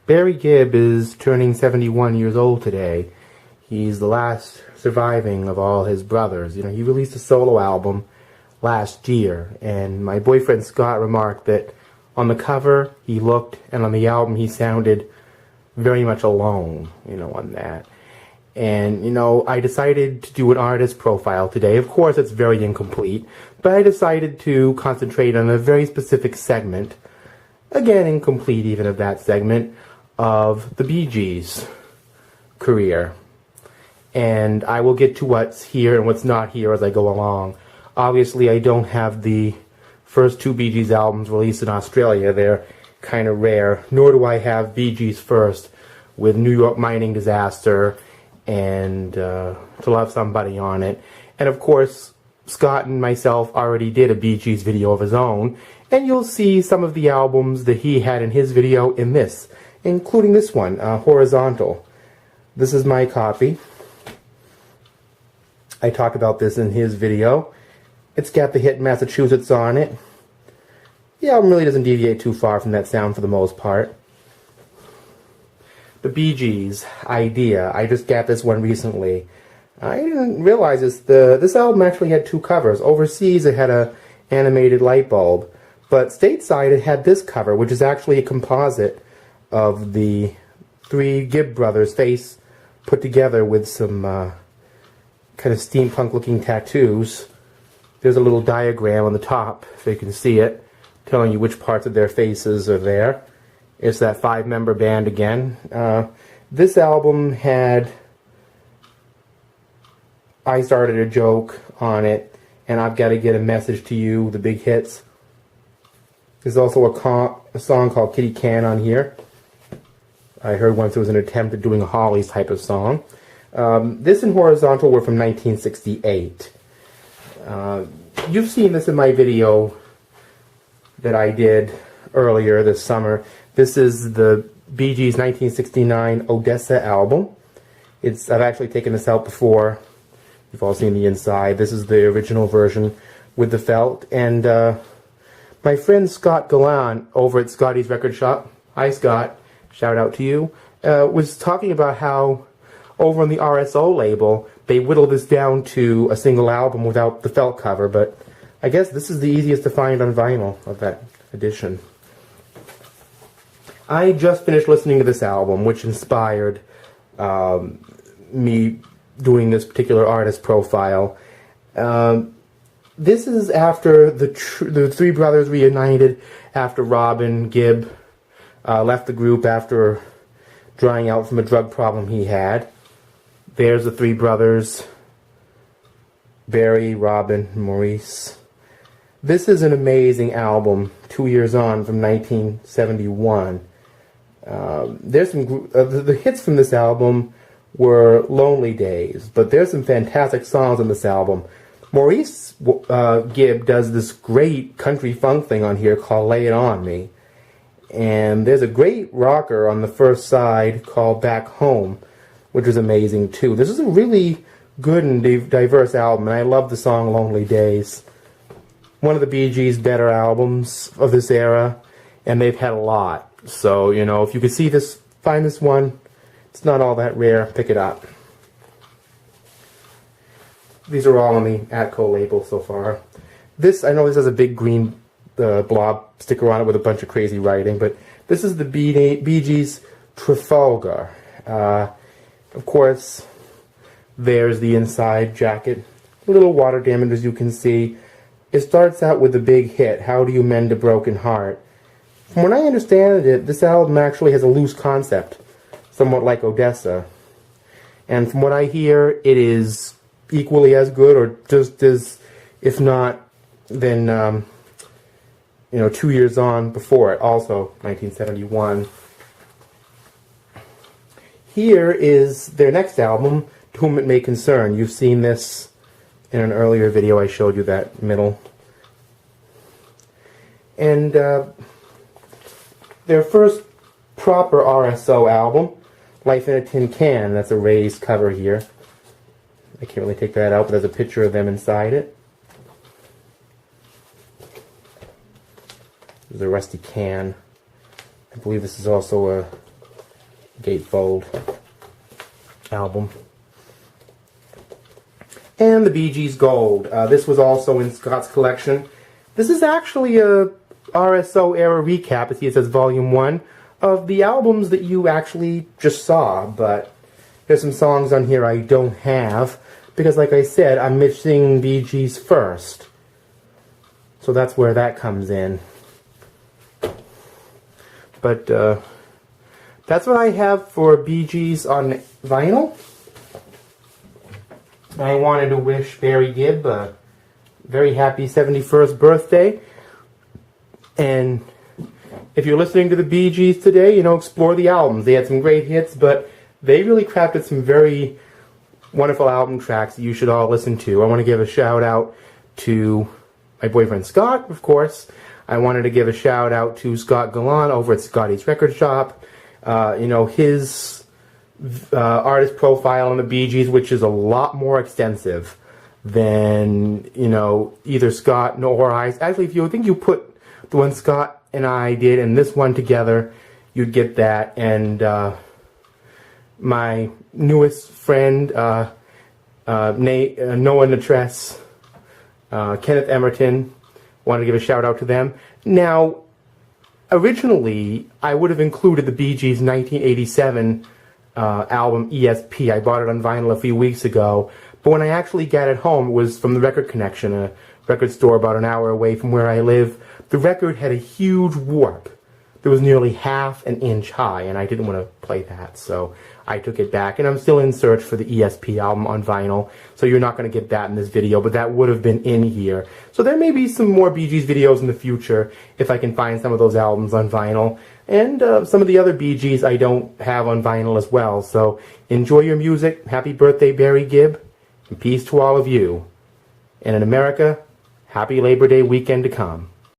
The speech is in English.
Barry Gibb is turning 71 years old today. He's the last surviving of all his brothers. You know, he released a solo album last year, and my boyfriend Scott remarked that on the cover he looked, and on the album he sounded very much alone, you know, on that. And, you know, I decided to do an artist profile today. Of course, it's very incomplete, but I decided to concentrate on a very specific segment, again, incomplete even of that segment, of the Bee Gees' career. And I will get to what's here and what's not here as I go along. Obviously, I don't have the first two Bee Gees albums released in Australia. They're kind of rare. Nor do I have Bee Gees First with New York Mining Disaster and To Love Somebody on it. And of course, Scott and myself already did a Bee Gees video of his own. And you'll see some of the albums that he had in his video in this, including this one, Horizontal. This is my copy. I talked about this in his video. It's got the hit Massachusetts on it. The album really doesn't deviate too far from that sound for the most part. The Bee Gees, Idea. I just got this one recently. I didn't realize this. This album actually had two covers. Overseas it had a animated light bulb. But stateside it had this cover, which is actually a composite of the three Gibb brothers' face put together with some kind of steampunk looking tattoos. There's a little diagram on the top, so you can see it, telling you which parts of their faces are there. It's that 5-member band again. This album had I Started a Joke on it, and I've Got to Get a Message to You, the big hits. There's also a song called Kitty Can on here. I heard once there was an attempt at doing a Hollies type of song. This and Horizontal were from 1968. You've seen this in my video that I did earlier this summer. This is the Bee Gees' 1969 ODESZA album. I've actually taken this out before. You've all seen the inside. This is the original version with the felt. And my friend Scott Gallant over at Scotty's Record Shop, hi Scott, shout out to you, was talking about how over on the RSO label they whittled this down to a single album without the felt cover, but I guess this is the easiest to find on vinyl of that edition. I just finished listening to this album, which inspired me doing this particular artist profile. This is after the three brothers reunited after Robin Gibb left the group after drying out from a drug problem he had. There's the three brothers, Barry, Robin, Maurice. This is an amazing album, 2 years on, from 1971. There's some the hits from this album were Lonely Days, but there's some fantastic songs on this album. Maurice Gibb does this great country funk thing on here called Lay It On Me. And there's a great rocker on the first side called Back Home, which is amazing too. This is a really good and diverse album, and I love the song Lonely Days. One of the Bee Gees' better albums of this era, and they've had a lot. So, you know, if you could see this, find this one, it's not all that rare, pick it up. These are all on the Atco label so far. This, I know this has a big green blob sticker on it with a bunch of crazy writing, but this is the Bee Gees' Trafalgar. Of course, there's the inside jacket. A little water damage, as you can see. It starts out with the big hit, How Do You Mend a Broken Heart? From what I understand it, this album actually has a loose concept, somewhat like ODESZA. And from what I hear, it is equally as good, or just as, if not, then, 2 years on before it, also 1971. Here is their next album, To Whom It May Concern. You've seen this in an earlier video. I showed you that middle. And their first proper RSO album, Life in a Tin Can. That's a raised cover here. I can't really take that out, but there's a picture of them inside it. There's a rusty can. I believe this is also a gatefold album. And the Bee Gees Gold. This was also in Scott's collection. This is actually a RSO era recap. You see it says Volume 1 of the albums that you actually just saw. But there's some songs on here I don't have, because like I said, I'm mixing Bee Gees first. So that's where that comes in. But that's what I have for Bee Gees on vinyl. I wanted to wish Barry Gibb a very happy 71st birthday. And if you're listening to the Bee Gees today, you know, explore the albums. They had some great hits, but they really crafted some very wonderful album tracks that you should all listen to. I want to give a shout out to my boyfriend Scott, of course. I wanted to give a shout out to Scott Gallant over at Scotty's Record Shop. You know, his artist profile on the Bee Gees, which is a lot more extensive than, you know, either Scott nor I. Actually, if you think you put the one Scott and I did and this one together, you'd get that. And my newest friend, Noah Natress, Kenneth Emerton, wanted to give a shout out to them. Now, originally, I would have included the Bee Gees' 1987 album ESP. I bought it on vinyl a few weeks ago, but when I actually got it home, it was from the Record Connection, a record store about an hour away from where I live. The record had a huge warp. It was nearly half an inch high, and I didn't want to play that, so I took it back, and I'm still in search for the ESP album on vinyl, so you're not going to get that in this video, but that would have been in here. So there may be some more Bee Gees videos in the future, if I can find some of those albums on vinyl, and some of the other Bee Gees I don't have on vinyl as well. So enjoy your music, happy birthday Barry Gibb, and peace to all of you. And in America, happy Labor Day weekend to come.